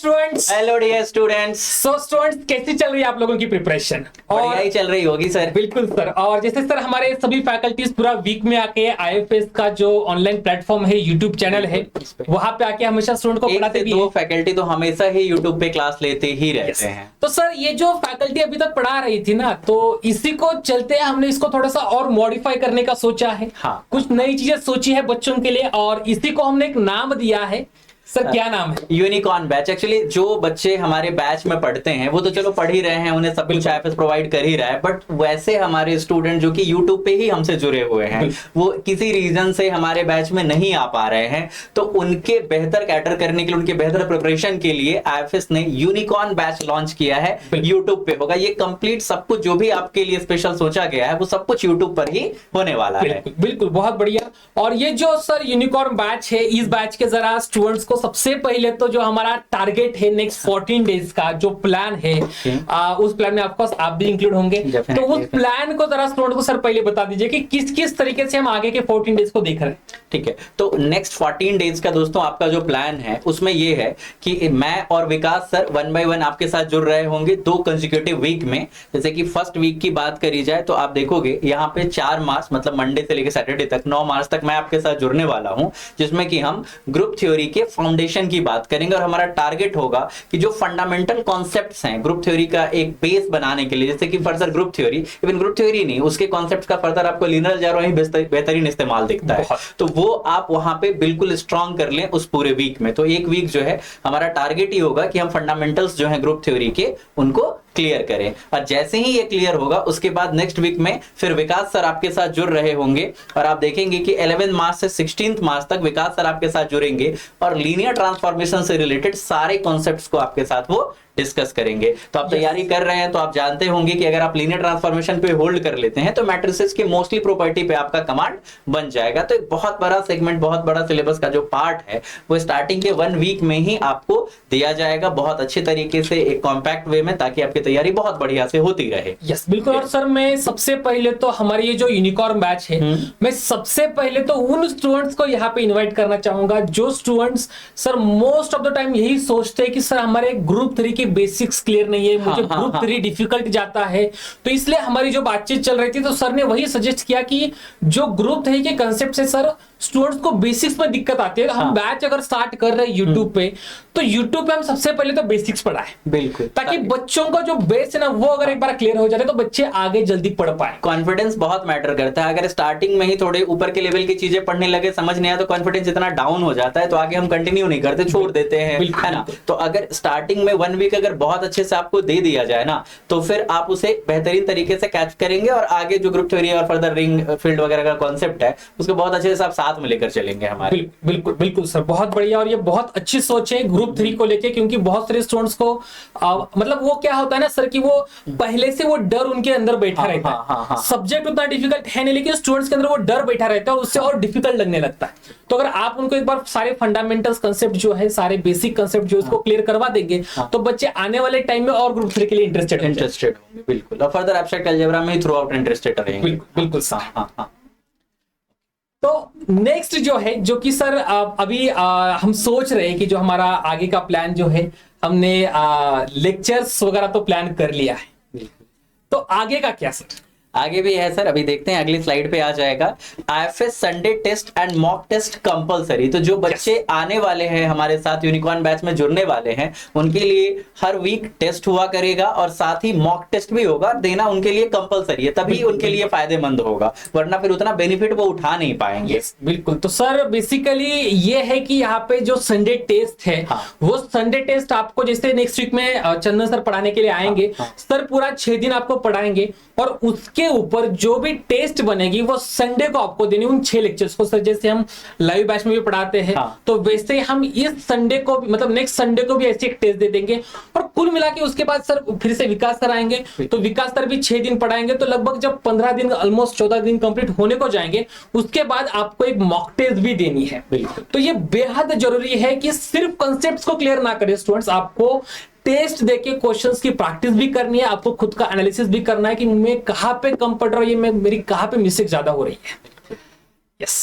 Students. Hello dear students. So students, कैसी चल रही है आप लोगों की प्रिपरेशन? बढ़िया ही चल रही होगी सर। बिल्कुल सर। और जैसे सर हमारे सभी फैकल्टीज पूरा वीक में आके आईएफएस का जो ऑनलाइन प्लेटफॉर्म है, यूट्यूब चैनल है, वहां पे आके हमेशा स्टूडेंट को पढ़ाते भी दो है। फैकल्टी तो हमेशा ही यूट्यूब पे क्लास लेते ही रहते हैं। तो सर ये जो फैकल्टी अभी तक पढ़ा रही थी ना, तो इसी को चलते हमने इसको थोड़ा सा और मॉडिफाई करने का सोचा है। हाँ। कुछ नई चीजें सोची है बच्चों के लिए, और इसी को हमने एक नाम दिया है। सर क्या नाम है? Unicorn batch. एक्चुअली जो बच्चे हमारे बैच में पढ़ते हैं वो तो चलो पढ़ ही रहे हैं, उन्हें सब कुछ आईएफएस प्रोवाइड कर ही रहा है, बट वैसे हमारे स्टूडेंट जो कि यूट्यूब पे ही हमसे जुड़े हुए हैं, वो किसी रीजन से हमारे बैच में नहीं आ पा रहे हैं, तो उनके बेहतर कैटर करने के लिए, उनके बेहतर प्रिपरेशन के लिए आईएफएस ने यूनिकॉर्न बैच लॉन्च किया है। यूट्यूब पे होगा ये कंप्लीट सब कुछ, जो भी आपके लिए स्पेशल सोचा गया है वो सब कुछ यूट्यूब पर ही होने वाला है। बिल्कुल, बहुत बढ़िया। और ये जो सर यूनिकॉर्न बैच है, इस बैच के जरा स्टूडेंट्स को सबसे पहले तो जो हमारा टारगेट है नेक्स्ट 14 डेज का जो प्लान है, उस प्लान में ऑफकोर्स आप भी इंक्लूड होंगे। तो उस प्लान को जरा स्टूडेंट को सर पहले बता दीजिए कि किस किस तरीके से हम आगे के 14 डेज को देख रहे हैं। ठीक है, तो नेक्स्ट 14 डेज का दोस्तों आपका जो प्लान है उसमें ये है कि मैं और विकास सर 1 बाय 1 आपके साथ जुड़ रहे होंगे 2 कंसेक्यूटिव वीक में। जैसे कि फर्स्ट वीक की बात करी जाए तो आप देखोगे यहाँ पे 4 मार्च मतलब मंडे से लेकर सैटरडे तक 9 मार्च तक मैं आपके साथ जुड़ने वाला हूं, जिसमें कि हम ग्रुप थ्योरी के फाउंडेशन की बात करेंगे। और हमारा टारगेट होगा कि जो फंडामेंटल कॉन्सेप्ट्स हैं ग्रुप थ्योरी का एक बेस बनाने के लिए, जैसे कि further group theory, even group theory नहीं, उसके कॉन्सेप्ट्स का फर्दर आपको लिनियर अलजेब्रा ही बेहतरीन इस्तेमाल दिखता है, तो वो आप वहां पे बिल्कुल स्ट्रांग कर लें उस पूरे वीक में। तो एक वीक जो है हमारा टारगेट ही होगा कि हम फंडामेंटल्स जो है ग्रुप थ्योरी के उनको क्लियर करें। और जैसे ही ये क्लियर होगा उसके बाद नेक्स्ट वीक में फिर विकास सर आपके साथ जुड़ रहे होंगे, और आप देखेंगे कि 11 मार्च से 16 मार्च तक विकास सर आपके साथ जुड़ेंगे और लीनियर ट्रांसफॉर्मेशन से रिलेटेड सारे कॉन्सेप्ट्स को आपके साथ वो डिस्कस करेंगे। तो आप तैयारी कर रहे हैं तो आप जानते होंगे कि अगर आप लीनियर ट्रांसफॉर्मेशन पे होल्ड कर लेते हैं तो मैट्रिसेस की मोस्टली प्रॉपर्टी पे आपका कमांड बन जाएगा। तो एक बहुत बड़ा सेगमेंट, बहुत बड़ा सिलेबस का जो पार्ट है वो स्टार्टिंग के 1 वीक में ही आपको दिया जाएगा बहुत अच्छे तरीके से, एक कॉम्पैक्ट वे में, ताकि आपकी तैयारी बहुत बढ़िया से होती रहे। यस बिल्कुल। और सर मैं सबसे पहले तो हमारी ये जो यूनिकॉर्न बैच है, मैं सबसे पहले तो उन स्टूडेंट्स को यहाँ पे इन्वाइट करना चाहूंगा जो students sir most of the time यही सोचते हैं कि सर हमारे ग्रुप 3 के बेसिक्स क्लियर नहीं है, मुझे ग्रुप 3 डिफिकल्ट जाता है। तो इसलिए हमारी जो बातचीत चल रही थी तो सर ने वही सजेस्ट किया कि जो ग्रुप 3 के कंसेप्ट से सर स्टूडेंट्स को बेसिक्स में दिक्कत आती है, तो हम बैच अगर स्टार्ट कर रहे हैं यूट्यूब पे, तो यूट्यूब पे हम सबसे पहले तो बेसिक्स पढ़ाएं, बिल्कुल, ताकि बच्चों का जो बेस है ना वो अगर एक बार क्लियर हो जाए तो बच्चे आगे जल्दी पढ़ पाए। कॉन्फिडेंस बहुत मैटर करता है। अगर स्टार्टिंग में ही थोड़े ऊपर के लेवल की चीजें पढ़ने लगे, समझ नहीं आया, तो कॉन्फिडेंस इतना डाउन हो जाता है तो आगे हम कंटिन्यू नहीं करते, छोड़ देते हैं, है ना। तो अगर स्टार्टिंग में 1 वीक अगर बहुत अच्छे से आपको दे दिया जाए ना, तो फिर आप उसे बेहतरीन तरीके से कैच करेंगे और आगे जो ग्रुप थ्योरी और फर्दर रिंग फील्ड वगैरह का कॉन्सेप्ट है उसको बहुत अच्छे से आप साथ में लेकर चलेंगे हमारे। बिल्कुल बिल्कुल सर, बहुत बढ़िया। और ये बहुत अच्छी सोच है ग्रुप 3 को लेके, क्योंकि बहुत सारे स्टूडेंट्स को मतलब वो क्या होता है ना सर कि वो पहले से वो डर उनके अंदर बैठा रहता है। सब्जेक्ट उतना डिफिकल्ट है नहीं, लेकिन स्टूडेंट्स के अंदर वो डर बैठा रहता है और उससे और डिफिकल्ट लगने लगता है। तो अगर आप उनको एक बार सारे फंडामेंटल्स कंसेप्ट जो है, सारे बेसिक कंसेप्ट जो उसको क्लियर करवा देंगे, तो बच्चे आने वाले टाइम में और ग्रुप 3 के लिए इंटरेस्टेड होंगे। बिल्कुल, और फर्दर एब्स्ट्रैक्ट अलजेब्रा में थ्रू आउट इंटरेस्टेड रहेंगे। बिल्कुल सर। तो नेक्स्ट जो है, जो कि सर अभी हम सोच रहे हैं कि जो हमारा आगे का प्लान जो है, हमने लेक्चर्स वगैरह तो प्लान कर लिया है, तो आगे का क्या सर? आगे भी है सर, अभी देखते हैं, अगली स्लाइड पे आ जाएगा। IFS Sunday test and mock test compulsory. तो जो बच्चे आने वाले हैं हमारे साथ यूनिकॉर्न बैच में जुड़ने वाले हैं, उनके लिए हर वीक टेस्ट हुआ करेगा और साथ ही मॉक टेस्ट भी होगा, देना उनके लिए कंपलसरी है, तभी उनके लिए फायदेमंद होगा, वरना फिर उतना बेनिफिट वो उठा नहीं पाएंगे। बिल्कुल। तो सर बेसिकली ये है कि यहाँ पे जो संडे टेस्ट है, वो संडे टेस्ट आपको जैसे नेक्स्ट वीक में चंदन सर पढ़ाने के लिए आएंगे, सर पूरा 6 दिन आपको पढ़ाएंगे और उसके ऊपर जो भी टेस्ट बनेगी वो संडे को आपको देनी, उन 6 लेक्चर्स को। सर जैसे हम लाइव बैच में भी पढ़ाते हैं, तो वैसे हम इस संडे को मतलब नेक्स्ट संडे को भी ऐसे एक टेस्ट दे देंगे। और कुल मिला के उसके बाद सर फिर से विकास सर आएंगे, तो विकास सर भी 6 दिन पढ़ाएंगे। तो लगभग जब 15 दिन, ऑलमोस्ट 14 दिन कंप्लीट होने को जाएंगे, उसके बाद आपको एक मॉक टेस्ट भी देनी है। तो ये बेहद जरूरी है कि सिर्फ कॉन्सेप्ट्स को क्लियर ना करें स्टूडेंट्स, आपको टेस्ट देके क्वेश्चंस की प्रैक्टिस भी करनी है, आपको खुद का एनालिसिस भी करना है कि मैं कहां पे कम पढ़ रहा हूं, ये मेरी कहां पे मिस्टेक ज्यादा हो रही है। यस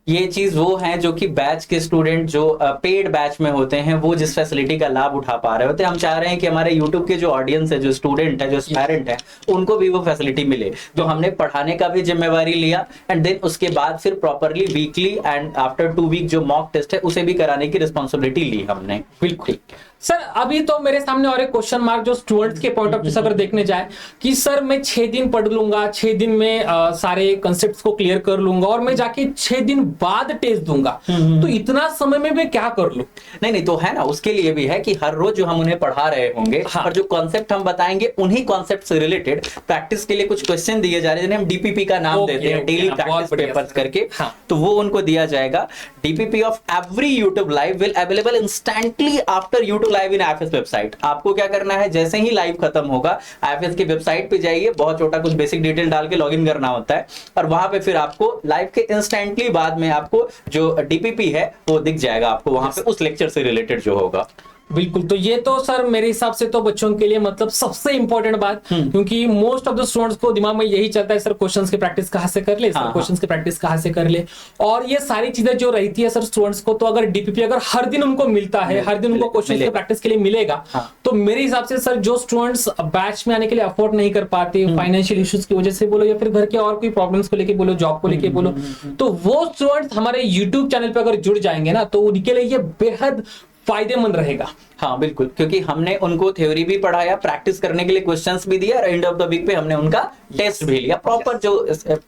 ये चीज वो है जो कि बैच के स्टूडेंट जो पेड बैच में होते हैं वो जिस फैसिलिटी का लाभ उठा पा रहे होते हैं, हम चाह रहे हैं कि हमारे यूट्यूब के जो ऑडियंस है, जो स्टूडेंट है, जो पेरेंट है, उनको भी वो फैसिलिटी मिले। तो हमने पढ़ाने का भी जिम्मेवारी लिया एंड देन उसके बाद फिर properly weekly and after 2 week जो मॉक टेस्ट है उसे भी कराने की रिस्पॉन्सिबिलिटी ली हमने। बिल्कुल सर। अभी तो मेरे सामने और एक क्वेश्चन मार्क जो स्टूडेंट्स के पॉइंट ऑफ व्यू से अगर देखने जाए कि सर मैं 6 दिन पढ़ लूंगा, 6 दिन में सारे कंसेप्ट्स को क्लियर कर लूंगा और मैं जाके 6 दिन बाद टेस्ट दूंगा, तो इतना समय में मैं क्या कर लूं? नहीं तो है ना, उसके लिए भी है कि हर रोज जो हम उन्हें पढ़ा रहे होंगे और जो कॉन्सेप्ट हम बताएंगे उन्हीं कॉन्सेप्ट से रिलेटेड प्रैक्टिस के लिए कुछ क्वेश्चन दिए जा रहे हैं, जिन्हें हम डीपीपी का नाम देते हैं, डेली प्रैक्टिस पेपर्स करके। तो वो उनको दिया जाएगा। DPP of every YouTube live will available instantly after YouTube live in IFS website. आपको क्या करना है, जैसे ही लाइव खत्म होगा आईएफएस की वेबसाइट पे जाइए, बहुत छोटा कुछ बेसिक डिटेल डाल के लॉगिन करना होता है और वहां पे फिर आपको लाइव के इंस्टेंटली बाद में आपको जो डीपीपी है वो दिख जाएगा आपको वहां पे उस लेक्चर से रिलेटेड जो होगा। बिल्कुल। तो ये तो सर मेरे हिसाब से तो बच्चों के लिए मतलब सबसे इंपॉर्टेंट बात, क्योंकि मोस्ट ऑफ द स्टूडेंट्स को दिमाग में यही चलता है सर क्वेश्चंस की प्रैक्टिस कहाँ से कर ले, सर क्वेश्चंस की प्रैक्टिस कहाँ से कर ले, और ये सारी चीजें जो रहती है सर स्टूडेंट्स को, तो अगर डीपीपी अगर हर दिन उनको मिलता है, हर दिन उनको क्वेश्चंस की प्रैक्टिस के लिए मिलेगा, तो मेरे हिसाब से सर जो स्टूडेंट्स बैच में आने के लिए अफोर्ड नहीं कर पाते, फाइनेंशियल इश्यूज की वजह से बोलो या फिर घर के और कोई प्रॉब्लम्स को लेके बोलो, जॉब को लेके बोलो, तो वो स्टूडेंट्स हमारे यूट्यूब चैनल पे अगर जुड़ जाएंगे ना तो उनके लिए ये बेहद फायदेमंद रहेगा। हाँ बिल्कुल, क्योंकि हमने उनको थ्योरी भी पढ़ाया, प्रैक्टिस करने के लिए क्वेश्चंस भी दिया और एंड ऑफ द वीक पे हमने उनका टेस्ट भी लिया। प्रॉपर जो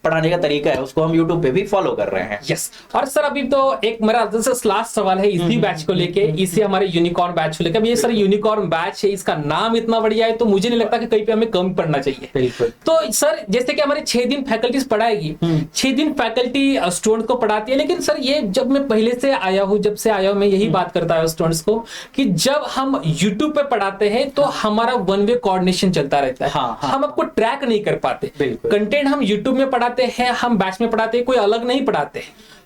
पढ़ाने का तरीका है उसको हम यूट्यूब पे भी फॉलो कर रहे हैं। यस। और सर अभी तो एक मेरा लास्ट सवाल है इसी बैच को लेके, इसी हमारे यूनिकॉर्न बैच को लेकर। ये सर यूनिकॉर्न बैच है, इसका नाम इतना बढ़िया है तो मुझे नहीं लगता कि कहीं पे हमें कम पढ़ना चाहिए। बिल्कुल। तो सर जैसे कि हमारे 6 दिन फैकल्टीज पढ़ाएगी, 6 दिन फैकल्टी स्टूडेंट को पढ़ाती है, लेकिन सर ये जब मैं पहले से आया हूँ, जब से आया हूँ मैं यही बात करता हूँ स्टूडेंट्स को कि जब हम YouTube पे पढ़ाते हैं तो हमारा वन वे कोऑर्डिनेशन चलता रहता है। हम आपको ट्रैक नहीं कर पाते। कंटेंट हम YouTube में पढ़ाते हैं, हम बैच में पढ़ाते हैं, कोई अलग नहीं पढ़ाते।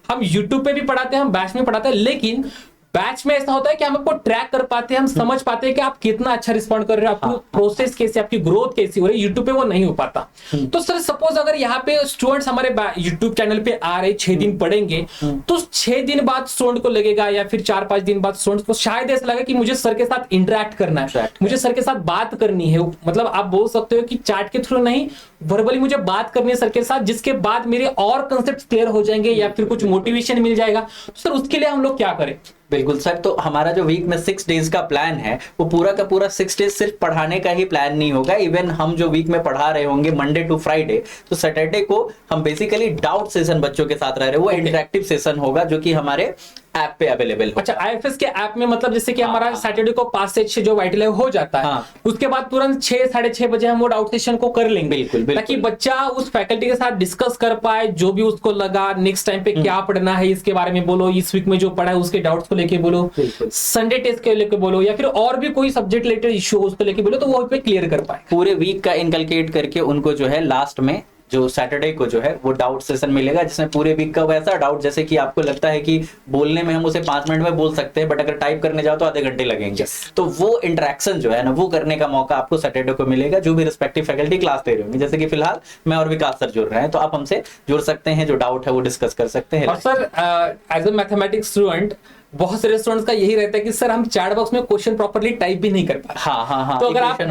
हम YouTube पे भी पढ़ाते हैं, हम बैच में पढ़ाते हैं, लेकिन बैच में ऐसा होता है कि हम आपको ट्रैक कर पाते हैं, हम समझ पाते हैं कि आप कितना अच्छा रिस्पॉन्ड कर रहे हो, आपकी प्रोसेस कैसे, आपकी ग्रोथ कैसी हो रही है। यूट्यूब पे वो नहीं हो पाता। तो सर सपोज अगर यहाँ पे स्टूडेंट्स हमारे यूट्यूब चैनल पे आ रहे, 6 दिन पढ़ेंगे, तो 6 दिन बाद स्टूडेंट को लगेगा या फिर 4-5 दिन बाद स्टूडेंट को शायद ऐसा लगे कि मुझे सर के साथ इंटरेक्ट करना है, मुझे सर के साथ बात करनी है। मतलब आप बोल सकते हो कि चैट के थ्रू नहीं, वर्बली मुझे बात करनी है सर के साथ, जिसके बाद मेरे और कंसेप्ट क्लियर हो जाएंगे या फिर कुछ मोटिवेशन मिल जाएगा। तो सर उसके लिए हम लोग क्या करें? बिल्कुल सर, तो हमारा जो वीक में 6 डेज का प्लान है वो पूरा का पूरा 6 डेज सिर्फ पढ़ाने का ही प्लान नहीं होगा। इवन हम जो वीक में पढ़ा रहे होंगे मंडे टू फ्राइडे, तो सैटरडे को हम बेसिकली डाउट सेशन बच्चों के साथ रह रहे हैं। वो इंटरेक्टिव सेशन होगा जो कि हमारे ऐप पे अवेलेबल होगा। अच्छा, आईएफएस के ऐप में मतलब जैसे कि हमारा सैटरडे को 5 से 6 जो वाइट लाइव हो जाता है, उसके बाद तुरंत 6-6:30 बजे हम वो डाउट सेशन को कर लेंगे। बिल्कुल, ताकि बच्चा उस फैकल्टी के साथ डिस्कस कर पाए, जो भी उसको लगा नेक्स्ट टाइम पे क्या पढ़ना है इसके बारे में बोलो, इस वीक में जो पढ़ा है उसके डाउट्स को लेके बोलो, संडे टेस्ट के लेके बोलो, या फिर और भी कोई सब्जेक्ट रिलेटेड इश्यू उसको लेके बोलो, तो वो पे क्लियर कर पाए। पूरे वीक का इनकलकेट करके उनको जो है लास्ट में जो सैटरडे को जो है वो डाउट सेशन मिलेगा, जिसमें पूरे वीक का वैसा डाउट जैसे कि आपको लगता है कि बोलने में हम उसे 5 मिनट में बोल सकते हैं, बट अगर टाइप करने जाओ तो आधे घंटे लगेंगे। तो वो इंटरेक्शन जो है ना वो करने का मौका आपको सैटरडे को मिलेगा, जो भी रिस्पेक्टिव फैकल्टी क्लास दे रहे होंगे। जैसे कि फिलहाल मैं और विकास सर जुड़ रहे हैं, तो आप हमसे जुड़ सकते हैं, जो डाउट है वो डिस्कस कर सकते हैं। और sir as a mathematics student बहुत सारे स्टूडेंट्स का यही रहता है कि सर हम चैट बॉक्स में क्वेश्चन प्रॉपर्ली टाइप भी नहीं कर पाते। हाँ, तो अगर आप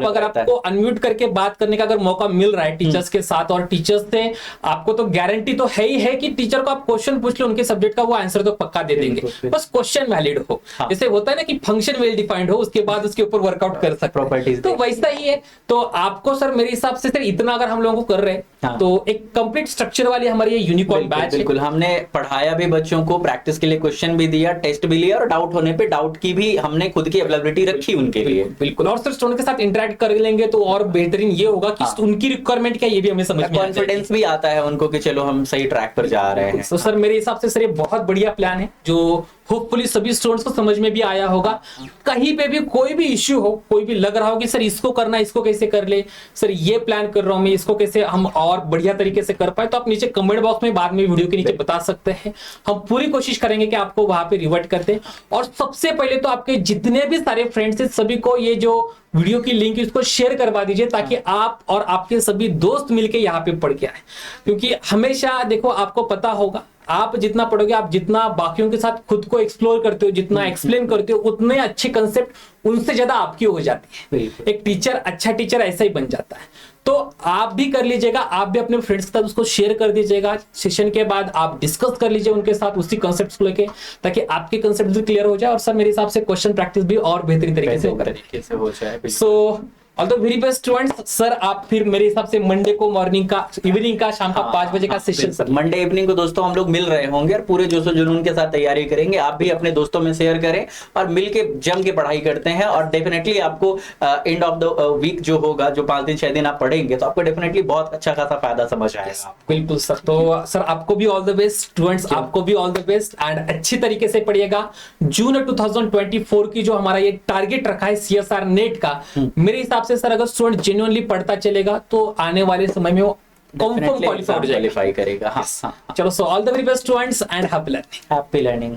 अगर आपको अनम्यूट करके बात करने का अगर मौका मिल रहा है टीचर्स के साथ, और टीचर्स से आपको तो गारंटी तो है ही है कि टीचर को आप क्वेश्चन पूछ लो उनके सब्जेक्ट का, वो आंसर तो पक्का दे देंगे, बस क्वेश्चन वैलिड हो। जैसे होता है ना कि फंक्शन वेल डिफाइंड हो, उसके बाद उसके ऊपर वर्कआउट कर सकते हैं, तो वैसा ही है। तो आपको सर मेरे हिसाब से सर इतना अगर हम लोगों को कर रहे हैं तो एक कंप्लीट स्ट्रक्चर वाली हमारी ये यूनिकॉर्न बैच है। बिल्कुल, हमने पढ़ाया भी बच्चों को, प्रैक्टिस के लिए क्वेश्चन भी दिया, टेस्ट भी लिया, और डाउट होने पे डाउट की भी हमने खुद की अवेलेबिलिटी रखी उनके लिए। बिल्कुल। और सर स्टूडेंट के साथ इंटरेक्ट कर लेंगे तो और बेहतरीन ये होगा कि उनकी रिक्वायरमेंट क्या ये भी हमें समझ में आता है, कॉन्फिडेंस भी आता है उनको कि चलो हम सही ट्रैक पर जा रहे हैं। तो सर मेरे हिसाब से सर ये बहुत बढ़िया प्लान है, जो होपफुली सभी स्टूडेंट्स को समझ में भी आया होगा। कहीं पे भी कोई भी इश्यू हो, कोई भी लग रहा हो कि सर इसको करना, इसको कैसे कर ले, सर ये प्लान कर रहा हूं मैं, इसको कैसे हम और बढ़िया तरीके से कर पाए, तो आप नीचे कमेंट बॉक्स में बाद में वीडियो के नीचे बता सकते हैं। हम पूरी कोशिश करेंगे कि आपको वहां पे रिवर्ट कर दें। और सबसे पहले तो आपके जितने भी सारे फ्रेंड्स हैं सभी को ये जो वीडियो की लिंक इसको शेयर करवा दीजिए, ताकि आप और आपके सभी दोस्त मिलके यहाँ पे पढ़ के आए। क्योंकि हमेशा देखो आपको पता होगा आप जितना पढ़ोगे, आप जितना बाकियों के साथ खुद को एक्सप्लोर करते हो, जितना एक्सप्लेन करते हो, उतने अच्छे कंसेप्ट उनसे ज्यादा आपकी हो जाती है। एक टीचर, अच्छा टीचर ऐसा ही बन जाता है। तो आप भी कर लीजिएगा, आप भी अपने फ्रेंड्स के साथ उसको शेयर कर दीजिएगा। सेशन के बाद आप डिस्कस कर लीजिए उनके साथ उसी कंसेप्ट को लेके, ताकि आपके कंसेप्ट भी क्लियर हो जाए और सर मेरे हिसाब से क्वेश्चन प्रैक्टिस भी और बेहतरीन तरीके से हो जाए। So all the very best students. Sir आप फिर मेरे हिसाब से मंडे को मॉर्निंग का, इवनिंग का, शाम का 5 बजे का सेशन सर। मंडे इवनिंग को दोस्तों हम लोग मिल रहे होंगे और पूरे जोशो जुनून के साथ तैयारी करेंगे। आप भी अपने दोस्तों में शेयर करें और मिलके जम के पढ़ाई करते हैं। और डेफिनेटली आपको एंड ऑफ द वीक जो होगा, जो 5 दिन 6 दिन आप पढ़ेंगे, तो आपको डेफिनेटली बहुत अच्छा खासा फायदा समझ आएगा। बिल्कुल सर। तो सर आपको भी ऑल द बेस्ट स्टूडेंट्स, आपको भी ऑल द बेस्ट एंड अच्छी तरीके से पढ़िएगा। जून 2024 की जो हमारा ये टारगेट रखा है CSR नेट का, मेरे हिसाब से सर अगर स्टूडेंट जेन्युइनली पढ़ता चलेगा तो आने वाले समय में वो कंफर्म क्वालिफाई करेगा। हाँ। चलो, so all the very best students and happy learning. Happy learning.